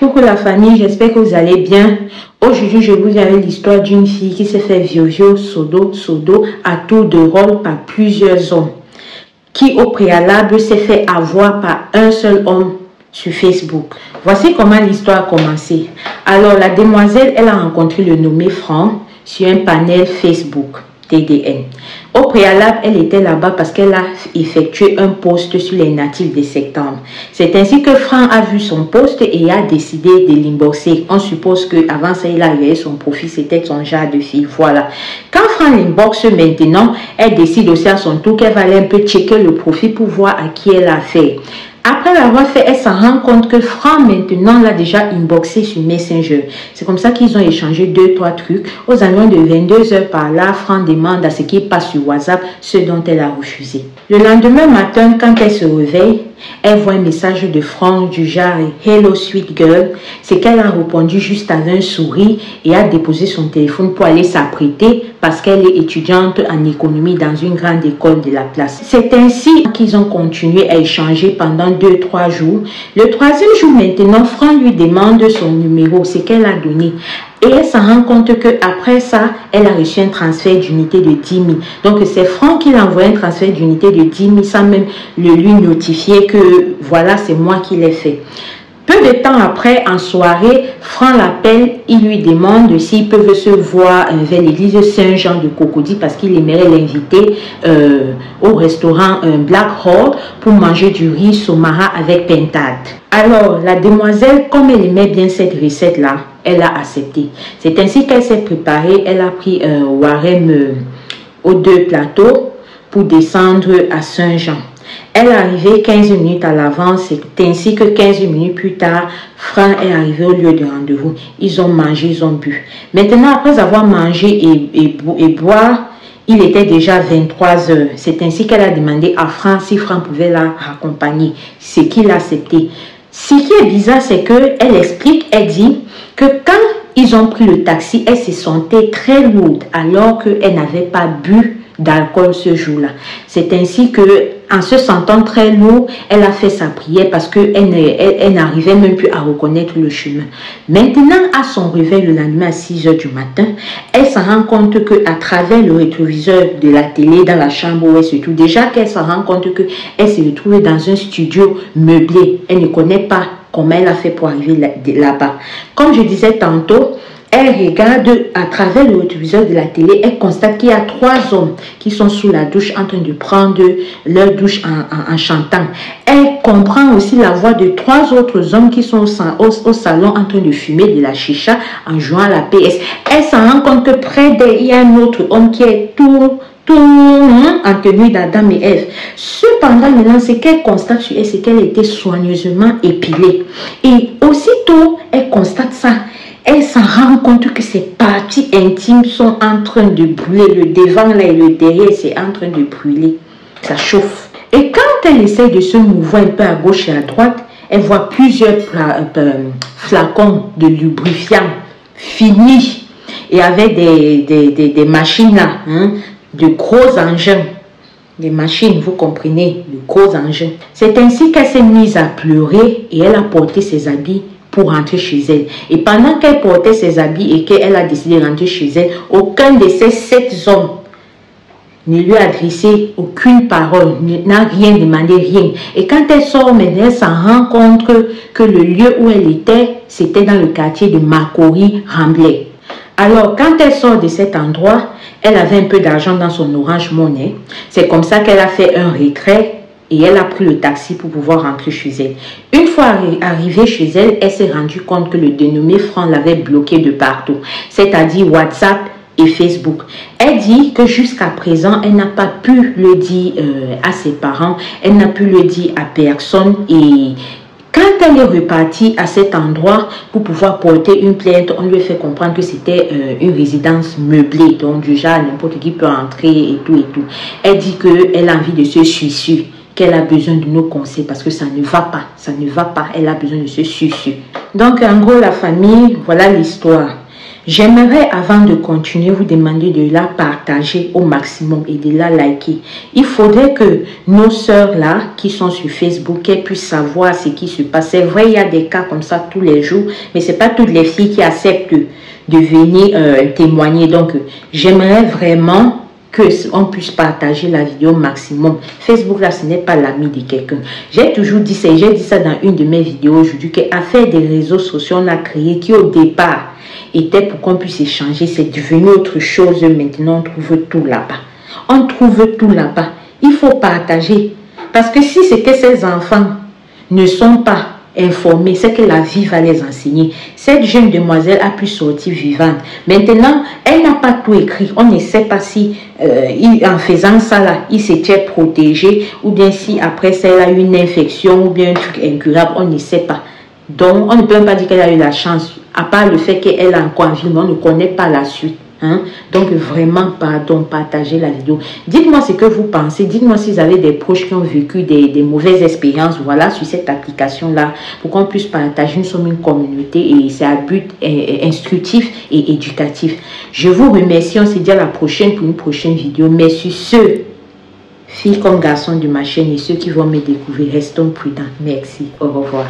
Coucou la famille, j'espère que vous allez bien. Aujourd'hui, je vous viens avec l'histoire d'une fille qui s'est fait violio, sodo à tour de rôle par plusieurs hommes, qui au préalable s'est fait avoir par un seul homme sur Facebook. Voici comment l'histoire a commencé. Alors, la demoiselle, elle a rencontré le nommé Franck sur un panel Facebook. TDN. Au préalable, elle était là-bas parce qu'elle a effectué un post sur les natifs de septembre. C'est ainsi que Franck a vu son post et a décidé de l'inboxer. On suppose qu'avant ça, il a regardé son profil, c'était son genre de fille. Voilà. Quand Franck l'inboxe maintenant, elle décide aussi à son tour qu'elle va aller un peu checker le profil pour voir à qui elle a fait. Après l'avoir fait, elle s'en rend compte que Franck maintenant l'a déjà inboxé sur Messenger. C'est comme ça qu'ils ont échangé 2-3 trucs. Aux environs de 22 heures par là, Franck demande à ce qu'il passe sur WhatsApp, ce dont elle a refusé. Le lendemain matin, quand elle se réveille, elle voit un message de Franck du genre « Hello sweet girl ». C'est qu'elle a répondu juste avec un sourire et a déposé son téléphone pour aller s'apprêter parce qu'elle est étudiante en économie dans une grande école de la place. C'est ainsi qu'ils ont continué à échanger pendant 2-3 jours. Le troisième jour maintenant, Franck lui demande son numéro, c'est qu'elle a donné. Et elle s'en rend compte qu'après ça, elle a reçu un transfert d'unité de 10 000. Donc, c'est Franck qui l'a envoyé un transfert d'unité de 10 000 sans même lui notifier que voilà, c'est moi qui l'ai fait. Peu de temps après, en soirée, Franck l'appelle, il lui demande s'ils peuvent se voir vers l'église Saint-Jean de Cocody parce qu'il aimerait l'inviter au restaurant Black Hole pour manger du riz somara avec pentade. Alors, la demoiselle, comme elle aimait bien cette recette-là, elle a accepté. C'est ainsi qu'elle s'est préparée. Elle a pris un warem aux 2 plateaux pour descendre à Saint-Jean. Elle est arrivée 15 minutes à l'avance. C'est ainsi que 15 minutes plus tard, Franck est arrivé au lieu de rendez-vous. Ils ont mangé, ils ont bu. Maintenant, après avoir mangé et boire, il était déjà 23 heures. C'est ainsi qu'elle a demandé à Franck si Franck pouvait la raccompagner. Ce qu'il a accepté. Ce qui est bizarre, c'est qu'elle explique, elle dit que quand ils ont pris le taxi, elle se sentait très lourde alors qu'elle n'avait pas bu d'alcool ce jour-là. C'est ainsi que, en se sentant très lourde, elle a fait sa prière parce qu'elle n'arrivait même plus à reconnaître le chemin. Maintenant, à son réveil le lendemain à 6 heures du matin, elle s'en rend compte qu'à travers le rétroviseur de la télé, dans la chambre où elle se trouve, déjà qu'elle s'en rend compte qu'elle se retrouve dans un studio meublé. Elle ne connaît pas comment elle a fait pour arriver là-bas. Comme je disais tantôt, elle regarde à travers le rétroviseur de la télé, elle constate qu'il y a 3 hommes qui sont sous la douche en train de prendre leur douche en chantant. Elle comprend aussi la voix de 3 autres hommes qui sont au salon en train de fumer de la chicha en jouant à la PS. Elle s'en rend compte que près d'elle, il y a un autre homme qui est tout en tenue d'Adam et Ève. Cependant, maintenant, ce qu'elle constate sur elle, c'est qu'elle était soigneusement épilée. Et aussitôt, elle constate ça. Elle s'en rend compte que ses parties intimes sont en train de brûler. Le devant là et le derrière, c'est en train de brûler. Ça chauffe. Et quand elle essaie de se mouvoir un peu à gauche et à droite, elle voit plusieurs flacons de lubrifiant finis et avec des machines là, de gros engins. Des machines, vous comprenez, de gros engins. C'est ainsi qu'elle s'est mise à pleurer et elle a porté ses habits pour rentrer chez elle. Et pendant qu'elle portait ses habits et qu'elle a décidé de rentrer chez elle, aucun de ces 7 hommes ne lui a adressé aucune parole, n'a rien demandé, rien. Et quand elle sort maintenant, elle s'en rend compte que le lieu où elle était, c'était dans le quartier de Makori-Ramblay. Alors, quand elle sort de cet endroit, elle avait un peu d'argent dans son Orange Money. C'est comme ça qu'elle a fait un retrait et elle a pris le taxi pour pouvoir rentrer chez elle. Une fois arrivée chez elle, elle s'est rendue compte que le dénommé Franck l'avait bloqué de partout, c'est-à-dire WhatsApp et Facebook. Elle dit que jusqu'à présent, elle n'a pas pu le dire à ses parents, elle n'a pu le dire à personne et quand elle est repartie à cet endroit pour pouvoir porter une plainte, on lui a fait comprendre que c'était une résidence meublée, donc du genre n'importe qui peut entrer et tout et tout. Elle dit qu'elle a envie de se suicider, qu'elle a besoin de nos conseils parce que ça ne va pas, elle a besoin de se suicider. Donc en gros la famille, voilà l'histoire. J'aimerais, avant de continuer, vous demander de la partager au maximum et de la liker. Il faudrait que nos sœurs là, qui sont sur Facebook, elles puissent savoir ce qui se passe. C'est vrai, il y a des cas comme ça tous les jours, mais ce n'est pas toutes les filles qui acceptent de venir témoigner. Donc, j'aimerais vraiment qu'on puisse partager la vidéo au maximum. Facebook, là, ce n'est pas l'ami de quelqu'un. J'ai toujours dit ça, j'ai dit ça dans une de mes vidéos aujourd'hui, qu'affaire des réseaux sociaux, on a créé qui au départ était pour qu'on puisse échanger, c'est devenu autre chose. Maintenant, on trouve tout là-bas. On trouve tout là-bas. Il faut partager. Parce que si c'est que ces enfants ne sont pas informés, c'est que la vie va les enseigner. Cette jeune demoiselle a pu sortir vivante. Maintenant, elle n'a pas tout écrit. On ne sait pas si, en faisant ça là, il s'était protégé, ou bien si après ça, elle a eu une infection, ou bien un truc incurable, on ne sait pas. Donc, on ne peut même pas dire qu'elle a eu la chance, à part le fait qu'elle a encore vie, mais on ne connaît pas la suite. Hein? Donc, vraiment, pardon, partagez la vidéo. Dites-moi ce que vous pensez. Dites-moi si vous avez des proches qui ont vécu des mauvaises expériences, voilà, sur cette application-là, pour qu'on puisse partager. Nous sommes une communauté et c'est à but instructif et éducatif. Je vous remercie. On se dit à la prochaine pour une prochaine vidéo. Mais sur ce, filles comme garçons de ma chaîne et ceux qui vont me découvrir, restons prudents. Merci. Au revoir.